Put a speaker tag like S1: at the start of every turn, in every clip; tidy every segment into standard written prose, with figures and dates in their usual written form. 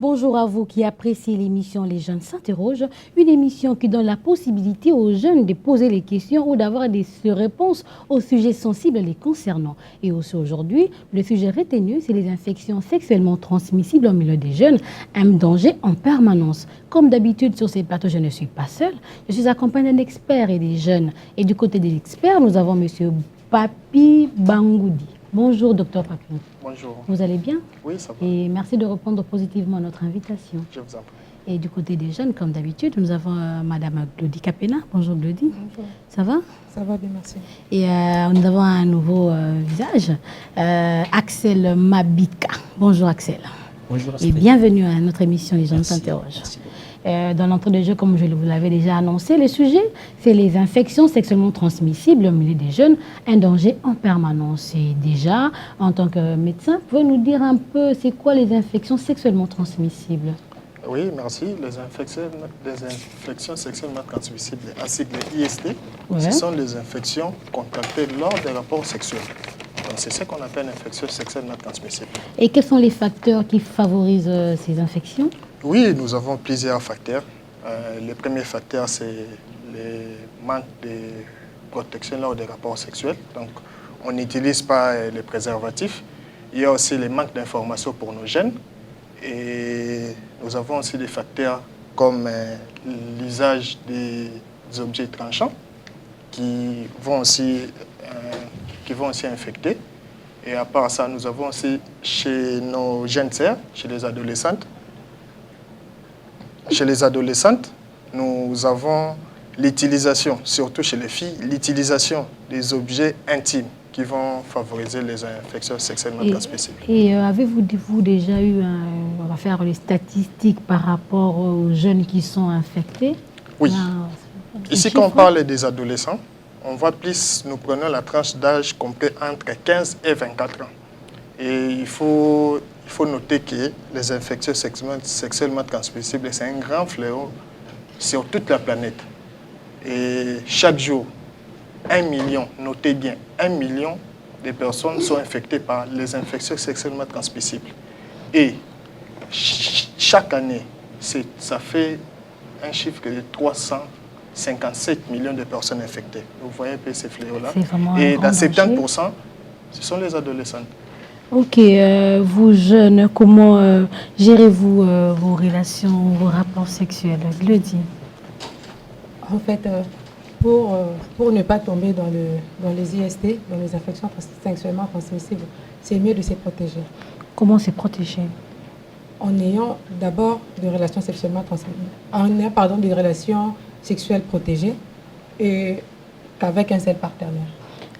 S1: Bonjour à vous qui appréciez l'émission Les Jeunes s'interrogent, une émission qui donne la possibilité aux jeunes de poser les questions ou d'avoir des réponses aux sujets sensibles les concernant. Et aussi aujourd'hui, le sujet retenu, c'est les infections sexuellement transmissibles au milieu des jeunes, un danger en permanence. Comme d'habitude sur ces plateaux, je ne suis pas seule, je suis accompagnée d'un expert et des jeunes. Et du côté des experts, nous avons M. Papi Bangoudi. Bonjour, docteur Papi.
S2: Bonjour.
S1: Vous allez bien?
S2: Oui, ça va.
S1: Et merci de répondre positivement à notre invitation.
S2: Je vous en prie.
S1: Et du côté des jeunes, comme d'habitude, nous avons Madame Glody Capena. Bonjour Glody.
S3: Bonjour.
S1: Ça va?
S3: Ça va bien, merci.
S1: Et nous avons un nouveau visage, Axel Mabika. Bonjour Axel.
S4: Bonjour.
S1: Et bienvenue à notre émission Les Jeunes s'interrogent. Dans l'entrée de jeu, comme je vous l'avais déjà annoncé, le sujet, c'est les infections sexuellement transmissibles au milieu des jeunes, un danger en permanence. Et déjà, en tant que médecin, pouvez nous dire un peu, c'est quoi les infections sexuellement transmissibles?
S2: Oui, merci. Les infections sexuellement transmissibles, ainsi que les IST, ce sont des infections contractées lors des rapports sexuels. Donc, c'est ce qu'on appelle infection sexuellement transmissible.
S1: Et quels sont les facteurs qui favorisent ces infections?
S2: Oui, nous avons plusieurs facteurs. Le premier facteur, c'est le manque de protection lors des rapports sexuels. Donc, on n'utilise pas les préservatifs. Il y a aussi le manque d'informations pour nos jeunes. Et nous avons aussi des facteurs comme l'usage des objets tranchants qui vont aussi infecter. Et à part ça, nous avons aussi chez nos jeunes sœurs, chez les adolescentes, nous avons l'utilisation, surtout chez les filles, l'utilisation des objets intimes qui vont favoriser les infections sexuellement transmissibles.
S1: Et avez-vous déjà eu, on va faire les statistiques par rapport aux jeunes qui sont infectés?
S2: Oui. Ici, quand on parle des adolescents, on voit plus, nous prenons la tranche d'âge compris entre 15 et 24 ans. Et il faut noter que les infections sexuellement transmissibles, c'est un grand fléau sur toute la planète. Et chaque jour, 1 million, notez bien, 1 million de personnes sont infectées par les infections sexuellement transmissibles. Et chaque année, ça fait un chiffre de 357 millions de personnes infectées. Vous voyez un peu ces fléaux-là. Et dans 70%, ce sont les adolescents.
S1: Ok, vous jeunes, comment gérez-vous vos relations, vos rapports sexuels? Glody.
S3: En fait, pour ne pas tomber dans les IST, dans les infections sexuellement transmissibles, c'est mieux de se protéger.
S1: Comment se protéger?
S3: En ayant d'abord des relations sexuellement transmissibles, des relations sexuelles protégées et avec un seul partenaire.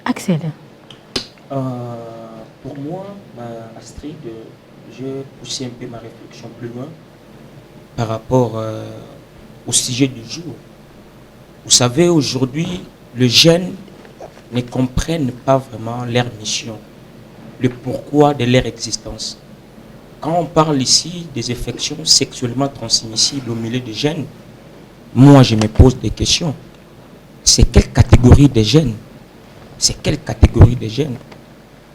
S1: Axel.
S4: Pour moi, Astrid, j'ai poussé un peu ma réflexion plus loin par rapport au sujet du jour. Vous savez, aujourd'hui, les jeunes ne comprennent pas vraiment leur mission, le pourquoi de leur existence. Quand on parle ici des infections sexuellement transmissibles au milieu des jeunes, moi je me pose des questions. C'est quelle catégorie de jeunes? C'est quelle catégorie de jeunes?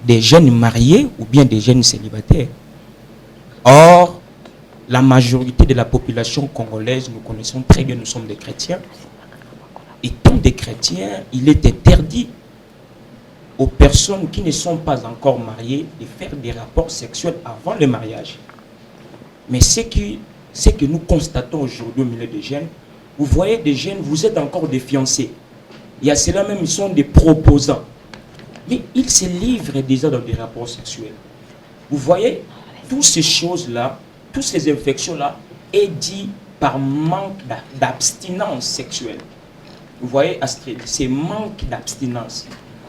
S4: Des jeunes mariés ou bien des jeunes célibataires? Or, la majorité de la population congolaise, nous connaissons très bien, nous sommes des chrétiens. Et comme des chrétiens, il est interdit aux personnes qui ne sont pas encore mariées de faire des rapports sexuels avant le mariage. Mais ce que nous constatons aujourd'hui au milieu des jeunes, vous voyez des jeunes, vous êtes encore des fiancés. Il y a ceux-là même, ils sont des proposants. Mais ils se livrent déjà dans des rapports sexuels. Vous voyez, toutes ces choses-là, toutes ces infections-là, est dit par manque d'abstinence sexuelle. Vous voyez, Astrid, c'est manque d'abstinence.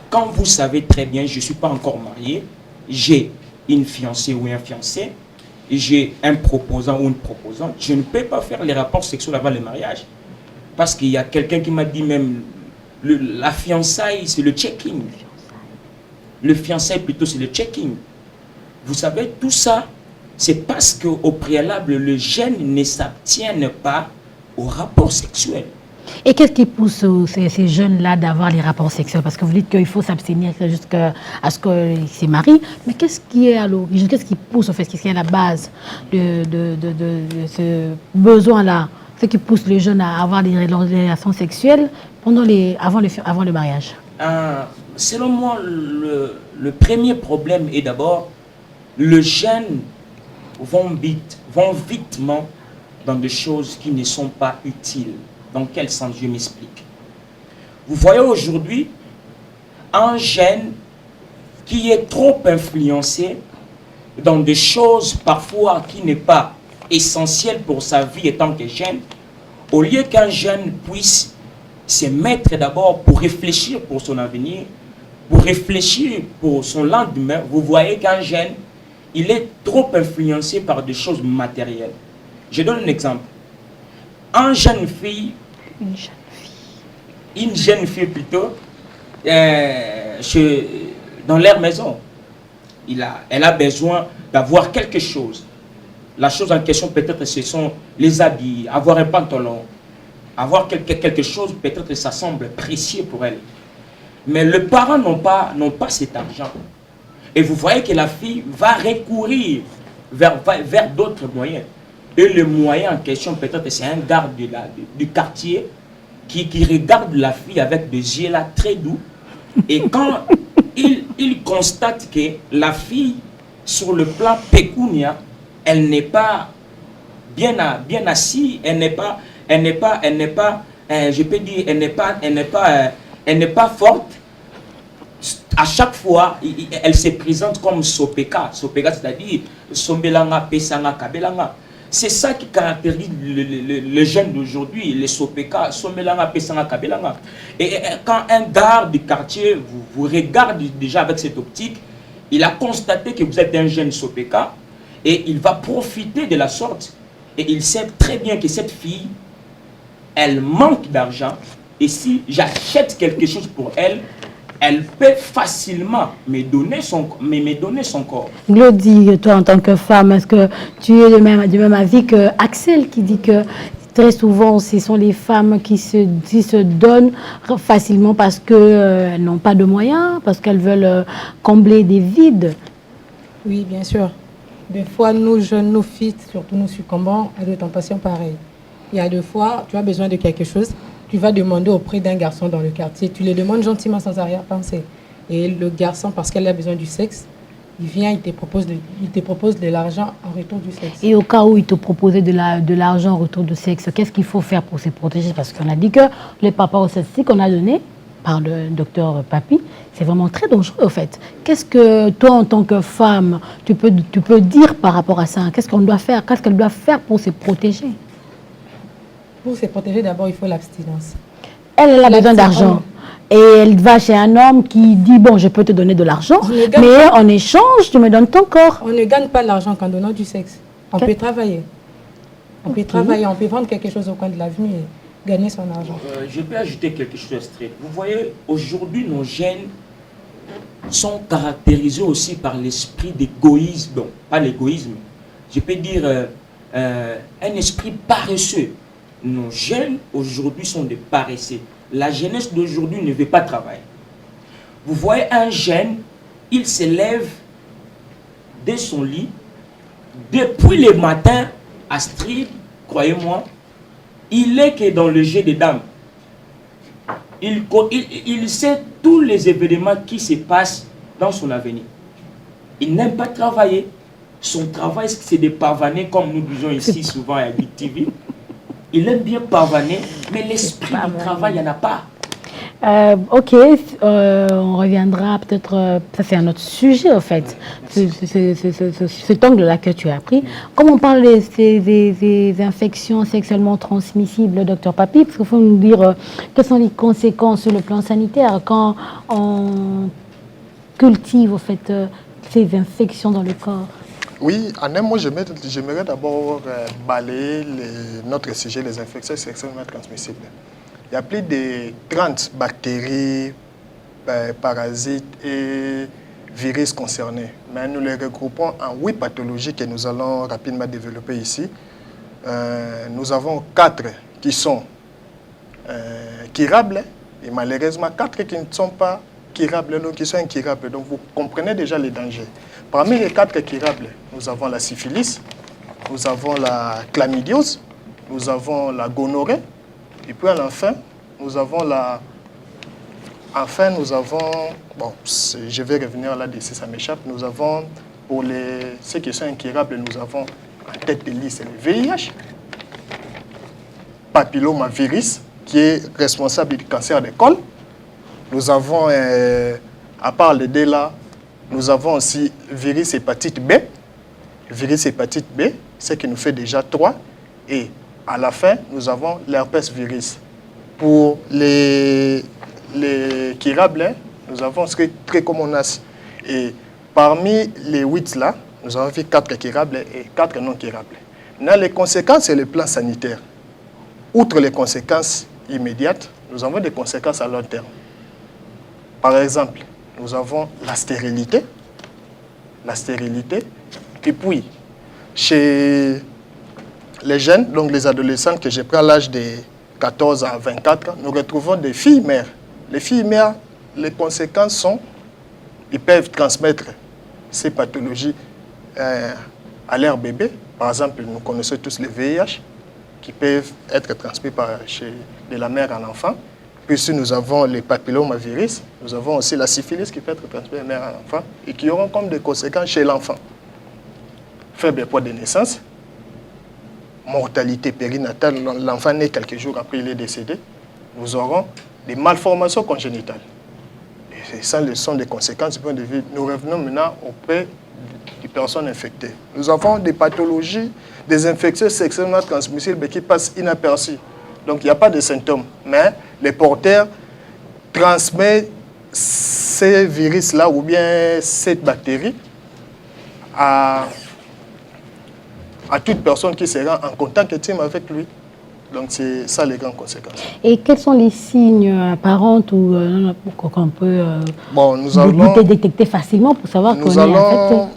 S4: Quand vous savez très bien, je ne suis pas encore marié, j'ai une fiancée ou un fiancé, j'ai un proposant ou une proposante, je ne peux pas faire les rapports sexuels avant le mariage. Parce qu'il y a quelqu'un qui m'a dit même, la fiançaille, c'est le check-in. Le fiançailles, plutôt, c'est le check-in. Vous savez, tout ça, c'est parce qu'au préalable, le jeune ne s'abtienne pas au rapport sexuel.
S1: Et qu'est-ce qui pousse ces jeunes-là d'avoir les rapports sexuels? Parce que vous dites qu'il faut s'abstenir jusqu'à ce qu'ils se marient. Mais qu'est-ce qui est à l'origine? Qu'est-ce qui pousse, en fait? Qu'est-ce qui est à la base de ce besoin-là? Ce qui pousse les jeunes à avoir des relations sexuelles avant le mariage?
S4: Selon moi, le premier problème est d'abord, les jeunes vont vitement dans des choses qui ne sont pas utiles. Dans quel sens? Je m'explique. Vous voyez aujourd'hui un jeune qui est trop influencé dans des choses parfois qui n'est pas essentielles pour sa vie étant que jeune, au lieu qu'un jeune puisse se mettre d'abord pour réfléchir pour son avenir, pour réfléchir pour son lendemain, vous voyez qu'un jeune, il est trop influencé par des choses matérielles. Je donne un exemple. Une jeune fille plutôt, dans leur maison, elle a besoin d'avoir quelque chose. La chose en question, peut-être, ce sont les habits, avoir un pantalon, avoir quelque chose, peut-être, ça semble précieux pour elle. Mais les parents n'ont pas cet argent. Et vous voyez que la fille va recourir vers d'autres moyens. Et le moyen en question, peut-être, c'est un garde du quartier qui regarde la fille avec des yeux là très doux. Et quand il constate que la fille, sur le plan pécuniaire, elle n'est pas bien assise, elle n'est pas, je peux dire, elle n'est pas forte. À chaque fois, elle se présente comme Sopeka. Sopeka, c'est-à-dire Sombelanga, Pesanga, Kabelanga. C'est ça qui caractérise le jeune d'aujourd'hui, les Sopeka, Sombelanga, Pesanga, Kabelanga. Et quand un garde du quartier vous regarde déjà avec cette optique, il a constaté que vous êtes un jeune Sopeka et il va profiter de la sorte. Et il sait très bien que cette fille, elle manque d'argent. Et si j'achète quelque chose pour elle, elle peut facilement me donner son corps.
S1: Glody, toi en tant que femme, est-ce que tu es du même avis que Axel qui dit que très souvent ce sont les femmes qui se donnent facilement parce qu'elles n'ont pas de moyens, parce qu'elles veulent combler des vides?
S3: Oui, bien sûr. Des fois, nous jeunes, nous filles, surtout nous succombons à des tentations pareilles. Il y a des fois, tu as besoin de quelque chose, tu vas demander auprès d'un garçon dans le quartier. Tu le demandes gentiment sans arrière-pensée. Et le garçon, parce qu'elle a besoin du sexe, il vient, il te propose de l'argent en retour du sexe.
S1: Et au cas où il te proposait de l'argent en retour du sexe, qu'est-ce qu'il faut faire pour se protéger? Parce qu'on a dit que les papas aux statistiques qu'on a donné par le docteur Papi, c'est vraiment très dangereux au fait. Qu'est-ce que toi, en tant que femme, tu peux dire par rapport à ça? Qu'est-ce qu'on doit faire? Qu'est-ce qu'elle doit faire pour se protéger?
S3: Pour se protéger, d'abord, il faut l'abstinence.
S1: Elle a besoin d'argent. Et elle va chez un homme qui dit, bon, je peux te donner de l'argent, mais en échange, tu me donnes ton corps.
S3: On ne gagne pas l'argent qu'en donnant du sexe. On peut travailler. On peut travailler, on peut vendre quelque chose au coin de l'avenue et gagner son argent.
S4: Je peux ajouter quelque chose strict. Vous voyez, aujourd'hui, nos jeunes sont caractérisés aussi par l'esprit d'égoïsme. Bon, pas l'égoïsme. Je peux dire un esprit paresseux. Nos jeunes aujourd'hui sont des paresseux. La jeunesse d'aujourd'hui ne veut pas travailler. Vous voyez un jeune, il se lève de son lit, depuis le matin, Astrid, croyez-moi, il est que dans le jeu des dames. Il sait tous les événements qui se passent dans son avenir. Il n'aime pas travailler. Son travail, c'est de pavaner, comme nous disons ici souvent à Big TV. Il aime bien pavaner, mais l'esprit du travail, il n'y en a pas.
S1: Ok, on reviendra peut-être, ça c'est un autre sujet en fait, cet angle-là que tu as pris. Comme on parle des infections sexuellement transmissibles, docteur Papi, parce qu'il faut nous dire quelles sont les conséquences sur le plan sanitaire quand on cultive en fait, ces infections dans le corps.
S2: Oui, en un mot, j'aimerais d'abord balayer notre sujet, les infections sexuellement transmissibles. Il y a plus de 30 bactéries, parasites et virus concernés. Mais nous les regroupons en 8 pathologies que nous allons rapidement développer ici. Nous avons 4 qui sont curables et malheureusement 4 qui ne sont pas curables, donc qui sont incurables. Donc vous comprenez déjà les dangers. Parmi les 4 curables, nous avons la syphilis, nous avons la chlamydiose, nous avons la gonorrhée, et puis enfin, nous avons bon, je vais revenir là-dessus, ça m'échappe, nous avons, pour ceux qui sont incurables, nous avons en tête de liste le VIH, papillomavirus, qui est responsable du cancer du col. Nous avons, à part les deux là, nous avons aussi virus hépatite B. Virus hépatite B, ce qui nous fait déjà 3. Et à la fin, nous avons l'herpès virus. Pour les curables, nous avons ce trichomonas. Et parmi les 8 là, nous avons vu 4 curables et 4 non curables. Dans les conséquences sur le plan sanitaire, outre les conséquences immédiates, nous avons des conséquences à long terme. Par exemple, nous avons la stérilité. Et puis, chez les jeunes, donc les adolescents que je prends l'âge de 14 à 24, nous retrouvons des filles mères. Les filles mères, les conséquences sont, ils peuvent transmettre ces pathologies à leur bébé. Par exemple, nous connaissons tous les VIH qui peuvent être transmis de la mère à l'enfant. Puis si nous avons les papillomavirus, nous avons aussi la syphilis qui peut être transmise de la mère à l'enfant et qui auront comme des conséquences chez l'enfant. Faible poids de naissance, mortalité périnatale, l'enfant naît quelques jours après il est décédé. Nous aurons des malformations congénitales. Et ça, ce sont des conséquences du point de vue. Nous revenons maintenant auprès des personnes infectées. Nous avons des pathologies, des infections sexuellement transmissibles qui passent inaperçues. Donc, il n'y a pas de symptômes. Mais les porteurs transmettent ces virus-là ou bien cette bactérie à toute personne qui sera en contact intime avec lui. Donc, c'est ça les grandes conséquences.
S1: Et quels sont les signes apparents ou qu'on peut détecter facilement pour savoir qu'on est infecté?
S2: Nous allons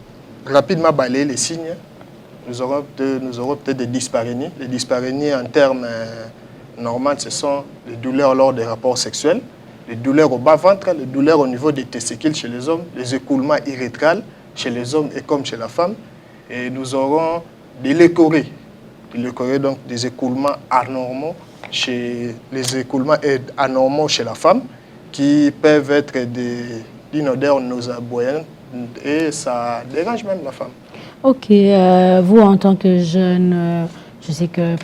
S2: rapidement balayer les signes. Nous aurons peut-être des dysparénies. Les dysparénies, en termes normaux, ce sont les douleurs lors des rapports sexuels, les douleurs au bas-ventre, les douleurs au niveau des testicules chez les hommes, les écoulements irrétrales chez les hommes et comme chez la femme. Et nous aurons des leucorrhées. Donc des écoulements anormaux chez la femme qui peuvent être d'une odeur nauséabonde et ça dérange même la femme.
S1: Ok, vous en tant que jeune, je sais que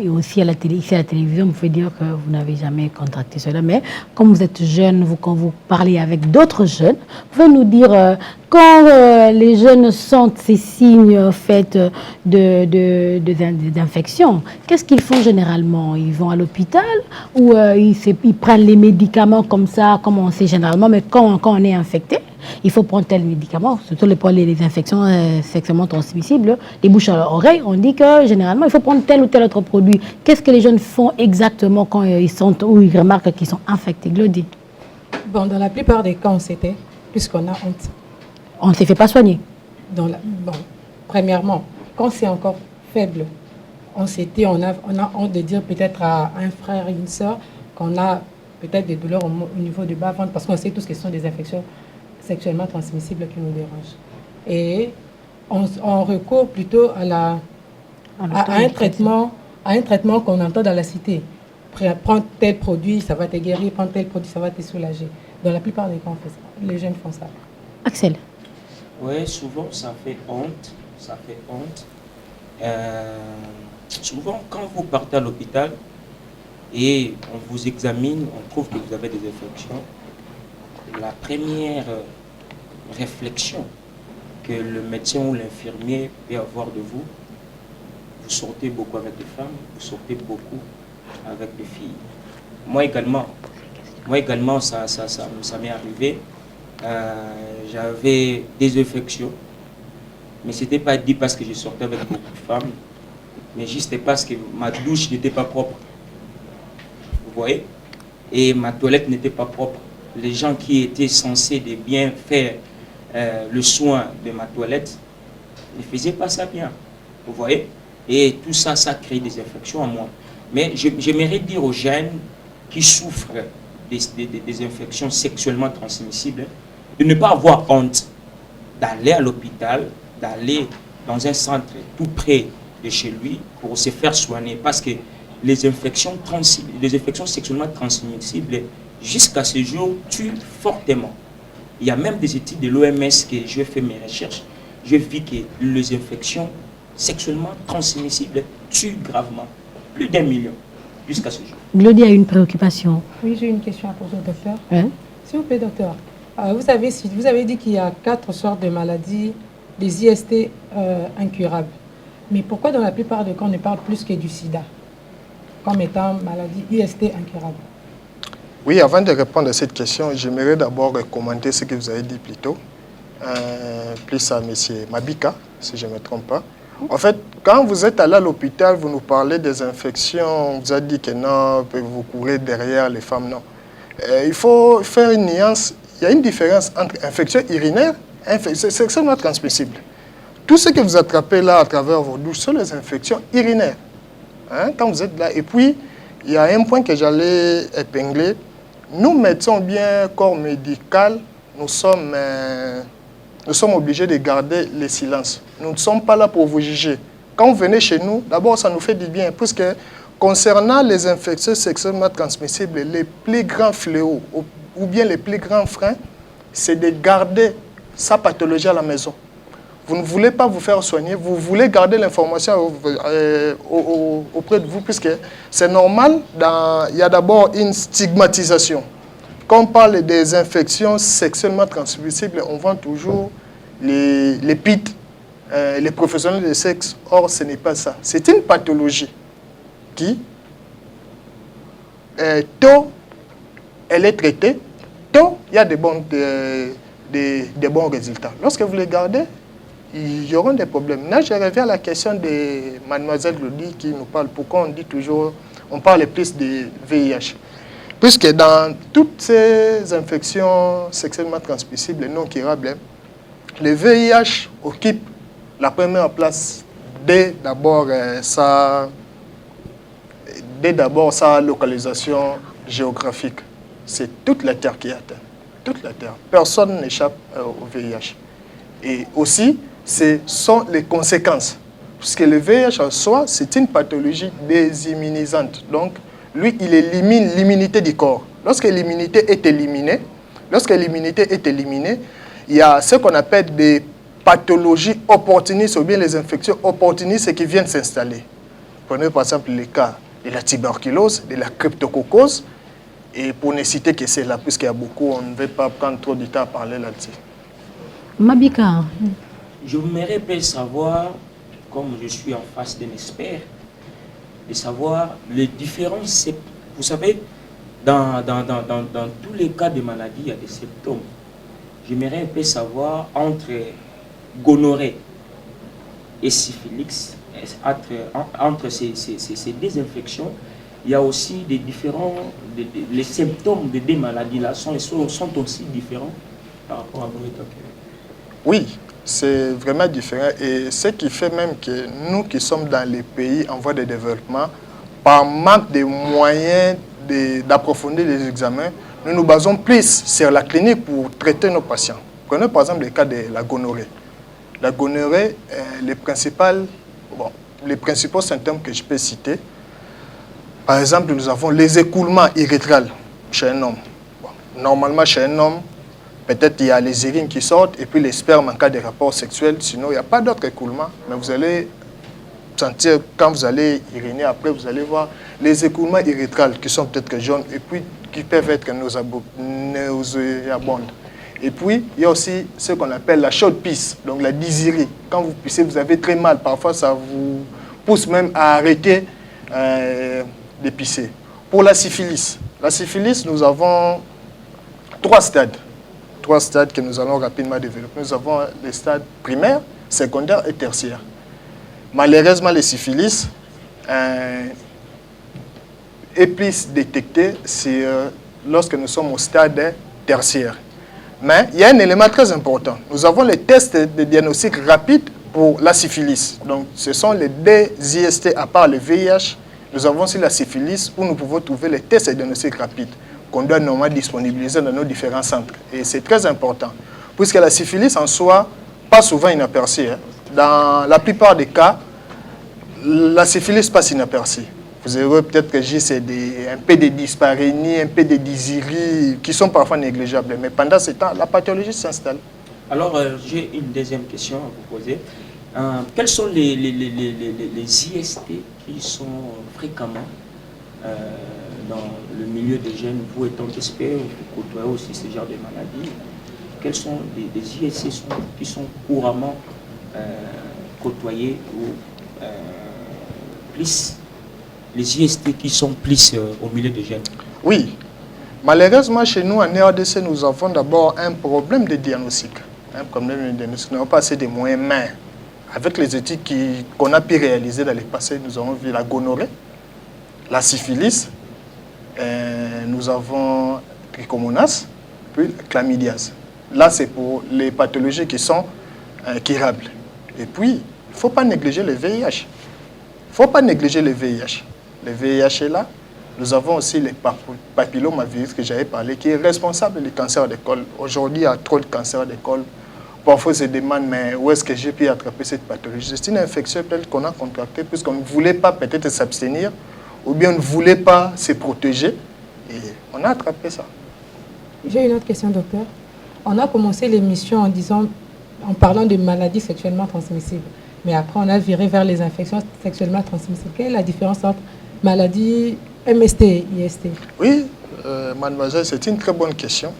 S1: aussi ici à la télévision, vous pouvez dire que vous n'avez jamais contracté cela, mais comme vous êtes jeune, quand vous parlez avec d'autres jeunes, vous pouvez nous dire quand les jeunes sentent ces signes faits d'infection, qu'est-ce qu'ils font généralement? Ils vont à l'hôpital ou ils prennent les médicaments comme ça, comme on sait généralement, mais quand on est infecté, il faut prendre tel médicament, surtout pour les infections sexuellement transmissibles, les bouches à l'oreille, on dit que généralement il faut prendre tel ou tel autre produit. Qu'est-ce que les jeunes font exactement quand ils sentent ou ils remarquent qu'ils sont infectés, Glody?
S3: Bon, dans la plupart des cas, on s'était, puisqu'on a honte.
S1: On ne s'est fait pas soigner?
S3: Premièrement, quand c'est encore faible, on a honte de dire peut-être à un frère et une soeur qu'on a peut-être des douleurs au niveau du bas-ventre, parce qu'on sait tous que ce sont des infections sexuellement transmissibles qui nous dérangent. Et on recourt plutôt à un traitement qu'on entend dans la cité. Prends tel produit, ça va te guérir, prends tel produit, ça va te soulager. Dans la plupart des cas, on fait ça. Les jeunes font ça.
S1: Axel?
S4: Oui, souvent ça fait honte. Souvent, quand vous partez à l'hôpital et on vous examine, on trouve que vous avez des infections, la première réflexion que le médecin ou l'infirmier peut avoir de vous, vous sortez beaucoup avec des femmes, vous sortez beaucoup avec des filles. Moi également, ça m'est arrivé. J'avais des infections, mais ce n'était pas dit parce que je sortais avec beaucoup de femmes, mais juste parce que ma douche n'était pas propre. Vous voyez? Et ma toilette n'était pas propre. Les gens qui étaient censés de bien faire le soin de ma toilette ne faisaient pas ça bien. Vous voyez? Et tout ça, ça crée des infections en moi. Mais j'aimerais dire aux jeunes qui souffrent des infections sexuellement transmissibles de ne pas avoir honte d'aller à l'hôpital, d'aller dans un centre tout près de chez lui pour se faire soigner. Parce que les infections sexuellement transmissibles, jusqu'à ce jour, tuent fortement. Il y a même des études de l'OMS que je fais mes recherches. Je vis que les infections sexuellement transmissibles tuent gravement. Plus d'1 million jusqu'à ce jour.
S1: Glody a une préoccupation.
S3: Oui, j'ai une question à poser au docteur.
S1: Hein?
S3: S'il vous plaît, docteur. Vous avez dit qu'il y a 4 sortes de maladies, des IST incurables. Mais pourquoi dans la plupart des cas, on ne parle plus que du sida comme étant maladie IST incurable?
S2: Oui, avant de répondre à cette question, j'aimerais d'abord commenter ce que vous avez dit plus tôt, plus à M. Mabika, si je ne me trompe pas. En fait, quand vous êtes allé à l'hôpital, vous nous parlez des infections, on vous a dit que non, vous courez derrière les femmes, non. Il faut faire une nuance. Il y a une différence entre infection urinaire et infection sexuellement transmissible. Tout ce que vous attrapez là à travers vos douches sont les infections urinaires. Hein, quand vous êtes là. Et puis, il y a un point que j'allais épingler. Nous, médecins bien corps médical, nous sommes obligés de garder le silence. Nous ne sommes pas là pour vous juger. Quand vous venez chez nous, d'abord, ça nous fait du bien. Puisque concernant les infections sexuellement transmissibles, les plus grands fléaux ou bien les plus grands freins, c'est de garder sa pathologie à la maison. Vous ne voulez pas vous faire soigner, vous voulez garder l'information auprès de vous, puisque c'est normal, il y a d'abord une stigmatisation. Quand on parle des infections sexuellement transmissibles, on vend toujours les PIT, les professionnels de sexe. Or, ce n'est pas ça. C'est une pathologie qui, tôt, elle est traitée, tôt, il y a des bons résultats. Lorsque vous les gardez, il y aura des problèmes. Là, je reviens à la question de mademoiselle Glody qui nous parle. Pourquoi on dit toujours, on parle plus de VIH. Puisque dans toutes ces infections sexuellement transmissibles et non curables, le VIH occupe la première place dès d'abord sa localisation géographique. C'est toute la Terre qui est atteinte. Toute la Terre. Personne n'échappe au VIH. Et aussi, ce sont les conséquences. Puisque le VIH en soi, c'est une pathologie désimmunisante. Donc, lui, il élimine l'immunité du corps. Lorsque l'immunité est éliminée, il y a ce qu'on appelle des pathologies opportunistes ou bien les infections opportunistes qui viennent s'installer. Prenez par exemple le cas de la tuberculose, de la cryptococcose, et pour ne citer que c'est là, puisqu'il y a beaucoup, on ne veut pas prendre trop de temps à parler là-dessus.
S1: Mabika.
S4: Je voudrais bien savoir, comme je suis en face d'un expert, de savoir les différences. Vous savez, dans tous les cas de maladie, il y a des symptômes. J'aimerais un peu savoir entre gonorrhée et syphilis, entre ces deux infections, il y a aussi des différents, les symptômes de deux maladies-là sont aussi différents par rapport à l'autre.
S2: Oui, c'est vraiment différent. Et ce qui fait même que nous qui sommes dans les pays en voie de développement, par manque de moyens d'approfondir les examens, nous nous basons plus sur la clinique pour traiter nos patients. Prenez par exemple le cas de la gonorrhée. La gonorrhée, les principaux symptômes que je peux citer, par exemple, nous avons les écoulements urétrales chez un homme. Bon, normalement, chez un homme, peut-être il y a les urines qui sortent et puis les spermes en cas de rapport sexuel. Sinon, il n'y a pas d'autre écoulement. Mais vous allez sentir, quand vous allez uriner, après, vous allez voir les écoulements urétrales qui sont peut-être jaunes et puis qui peuvent être nauséabondes. Et puis, il y a aussi ce qu'on appelle la chaude pisse, donc la dysurie. Quand vous pissez, vous avez très mal. Parfois, ça vous pousse même à arrêter de pisser. Pour la syphilis, nous avons 3 stades. 3 stades que nous allons rapidement développer. Nous avons les stades primaires, secondaires et tertiaires. Malheureusement, les syphilis est plus détecté lorsque nous sommes au stade tertiaire. Mais il y a un élément très important. Nous avons les tests de diagnostic rapide pour la syphilis. Donc, ce sont les deux IST, à part le VIH, Nous avons aussi la syphilis où nous pouvons trouver les tests et diagnostics rapides qu'on doit normalement disponibiliser dans nos différents centres. Et c'est très important, puisque la syphilis en soi, pas souvent inaperçue. Dans la plupart des cas, la syphilis passe inaperçue. Vous aurez peut-être que c'est un peu de dysparénie, un peu de dysurie qui sont parfois négligeables. Mais pendant ce temps, la pathologie s'installe.
S4: Alors, j'ai une deuxième question à vous poser. Quels sont les IST qui sont fréquemment dans le milieu des jeunes, vous étant expert, vous côtoyez aussi ce genre de maladies? Quels sont les IST qui sont couramment côtoyés ou plus les IST qui sont plus au milieu des jeunes? Oui.
S2: Malheureusement, chez nous, en RDC, nous avons d'abord un problème de diagnostic. Un problème de diagnostic. Nous n'avons pas assez de moyens humains. Avec les études qu'on a pu réaliser dans le passé, nous avons vu la gonorrhée, la syphilis, nous avons trichomonas, puis chlamydiase. Là, c'est pour les pathologies qui sont curables. Et puis, il ne faut pas négliger le VIH. Il ne faut pas négliger le VIH. Le VIH est là. Nous avons aussi les papillomavirus que j'avais parlé, qui est responsable du cancer de col. Aujourd'hui, il y a trop de cancer de col. Parfois, on se demande, mais où est-ce que j'ai pu attraper cette pathologie? C'est une infection peut-être qu'on a contractée puisqu'on ne voulait pas peut-être s'abstenir ou bien on ne voulait pas se protéger et on a attrapé ça.
S3: J'ai une autre question, docteur. On a commencé l'émission en parlant de maladies sexuellement transmissibles. Mais après, on a viré vers les infections sexuellement transmissibles. Quelle est la différence entre maladie MST et IST?
S2: Oui, mademoiselle, c'est une très bonne question.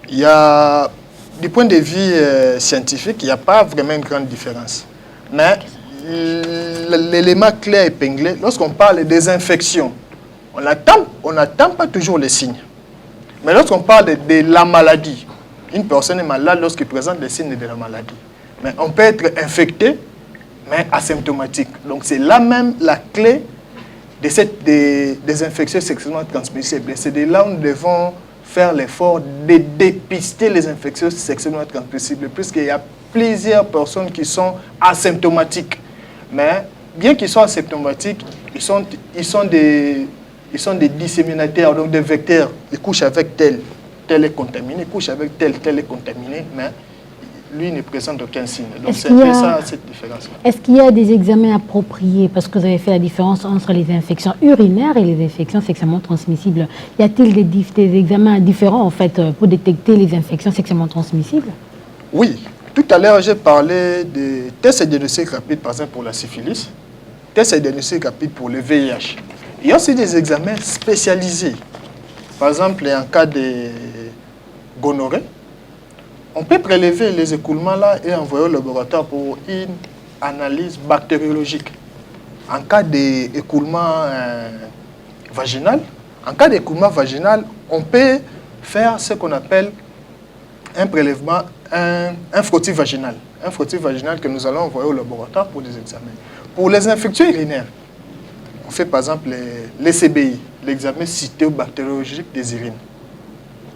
S2: Il y a... Du point de vue scientifique, il n'y a pas vraiment une grande différence. Mais l'élément clé à épingler, lorsqu'on parle des infections, on n'attend pas toujours les signes. Mais lorsqu'on parle de la maladie, une personne est malade lorsqu'il présente les signes de la maladie. Mais on peut être infecté, mais asymptomatique. Donc c'est là même la clé des infections sexuellement transmissibles. C'est de là où nous devons faire l'effort de dépister les infections sexuellement transmissibles, puisqu'il y a plusieurs personnes qui sont asymptomatiques. Mais bien qu'ils soient asymptomatiques, ils sont des disséminateurs, donc des vecteurs. Ils couchent avec tel est contaminé, ils couchent avec tel est contaminé, mais lui ne présente aucun signe. Donc c'est un peu ça, cette différence.
S1: Est-ce qu'il y a des examens appropriés, parce que vous avez fait la différence entre les infections urinaires et les infections sexuellement transmissibles? Y a-t-il des examens différents en fait pour détecter les infections sexuellement transmissibles?
S2: Oui. Tout à l'heure, j'ai parlé de tests et diagnostics rapides, par exemple pour la syphilis, tests et diagnostics rapides pour le VIH. Il y a aussi des examens spécialisés. Par exemple, en cas de gonorrhée, on peut prélever les écoulements là et envoyer au laboratoire pour une analyse bactériologique. En cas d'écoulement vaginal, on peut faire ce qu'on appelle un prélèvement, un frottis vaginal. Un frottis vaginal que nous allons envoyer au laboratoire pour des examens. Pour les infections urinaires, on fait par exemple les CBI, l'examen cytobactériologique des urines.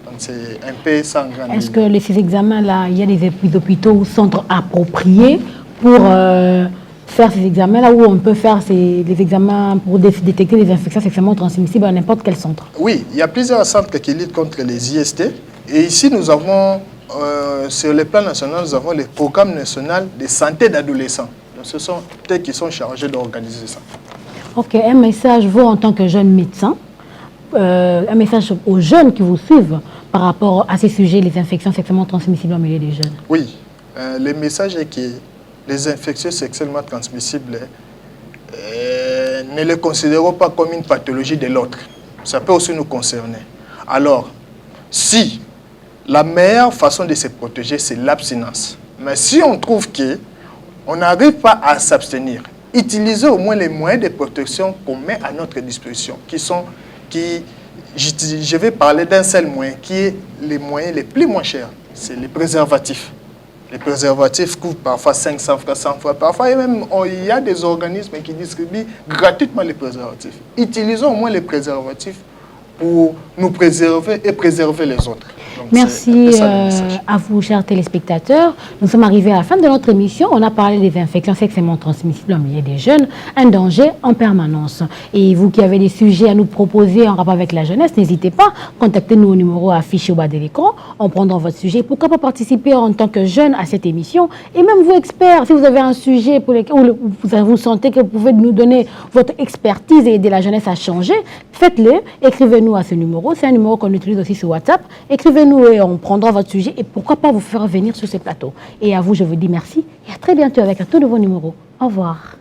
S2: Donc c'est un peu sans grande.
S1: Est-ce que ces examens-là, il y a des hôpitaux ou centres appropriés pour faire ces examens-là, où on peut faire les examens pour détecter les infections sexuellement transmissibles à n'importe quel centre?
S2: Oui, il y a plusieurs centres qui luttent contre les IST. Et ici, nous avons, sur le plan national, nous avons le programme national de santé d'adolescents. Donc ce sont eux qui sont chargés d'organiser ça.
S1: Ok, un message, vous en tant que jeune médecin, un message aux jeunes qui vous suivent par rapport à ces sujets, les infections sexuellement transmissibles au milieu des jeunes.
S2: Oui, le message est que les infections sexuellement transmissibles, ne les considérons pas comme une pathologie de l'autre. Ça peut aussi nous concerner. Alors, si la meilleure façon de se protéger, c'est l'abstinence. Mais si on trouve qu'on n'arrive pas à s'abstenir, utilisez au moins les moyens de protection qu'on met à notre disposition, je vais parler d'un seul moyen, qui est les moyens les plus moins chers, c'est les préservatifs. Les préservatifs coûtent parfois 500 francs, 100 francs. Parfois, il y a des organismes qui distribuent gratuitement les préservatifs. Utilisons au moins les préservatifs pour nous préserver et préserver les autres. Donc,
S1: merci à vous, chers téléspectateurs. Nous sommes arrivés à la fin de notre émission. On a parlé des infections sexuellement transmissibles en milieu des jeunes, un danger en permanence. Et vous qui avez des sujets à nous proposer en rapport avec la jeunesse, n'hésitez pas, contactez-nous au numéro affiché au bas de l'écran. On prendra votre sujet. Pourquoi pas participer en tant que jeune à cette émission? Et même vous, experts, si vous avez un sujet pour lequel vous sentez que vous pouvez nous donner votre expertise et aider la jeunesse à changer, faites-le. Écrivez-nous à ce numéro. C'est un numéro qu'on utilise aussi sur WhatsApp. Écrivez-nous et on prendra votre sujet et pourquoi pas vous faire venir sur ces plateaux. Et à vous, je vous dis merci et à très bientôt avec un tout nouveau numéro. Au revoir.